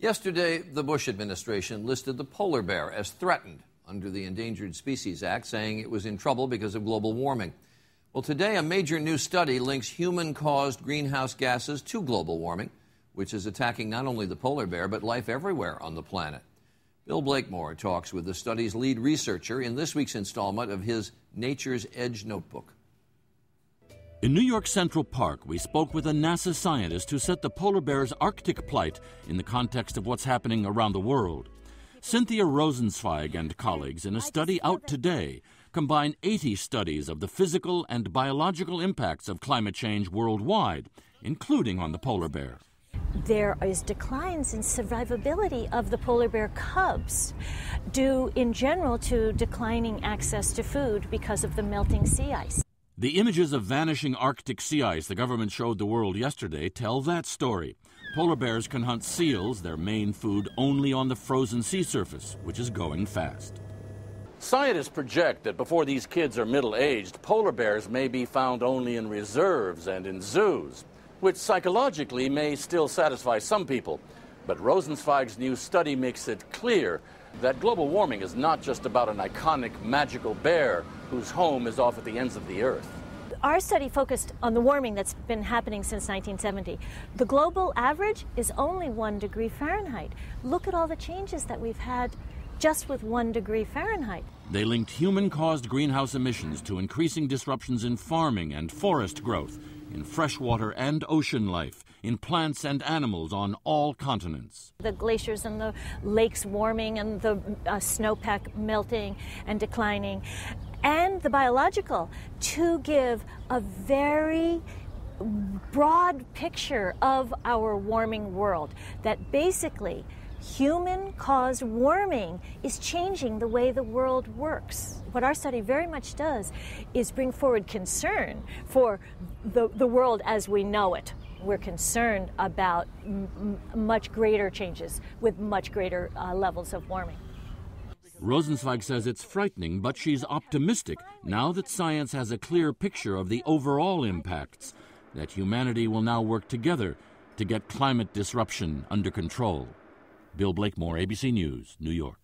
Yesterday, the Bush administration listed the polar bear as threatened under the Endangered Species Act, saying it was in trouble because of global warming. Well, today, a major new study links human-caused greenhouse gases to global warming, which is attacking not only the polar bear, but life everywhere on the planet. Bill Blakemore talks with the study's lead researcher in this week's installment of his Nature's Edge notebook. In New York Central Park, we spoke with a NASA scientist who set the polar bear's Arctic plight in the context of what's happening around the world. Cynthia Rosenzweig and colleagues, in a study out today, combine 80 studies of the physical and biological impacts of climate change worldwide, including on the polar bear. There is declines in survivability of the polar bear cubs due in general to declining access to food because of the melting sea ice. The images of vanishing Arctic sea ice the government showed the world yesterday tell that story. Polar bears can hunt seals, their main food, only on the frozen sea surface, which is going fast. Scientists project that before these kids are middle-aged, polar bears may be found only in reserves and in zoos, which psychologically may still satisfy some people. But Rosenzweig's new study makes it clear that global warming is not just about an iconic, magical bear whose home is off at the ends of the earth. Our study focused on the warming that's been happening since 1970. The global average is only 1 degree Fahrenheit. Look at all the changes that we've had just with 1 degree Fahrenheit. They linked human-caused greenhouse emissions to increasing disruptions in farming and forest growth, in freshwater and ocean life, in plants and animals on all continents. The glaciers and the lakes warming and the snowpack melting and declining, and the biological, to give a very broad picture of our warming world, that basically human-caused warming is changing the way the world works. What our study very much does is bring forward concern for the world as we know it. We're concerned about much greater changes with much greater levels of warming. Rosenzweig says it's frightening, but she's optimistic now that science has a clear picture of the overall impacts, that humanity will now work together to get climate disruption under control. Bill Blakemore, ABC News, New York.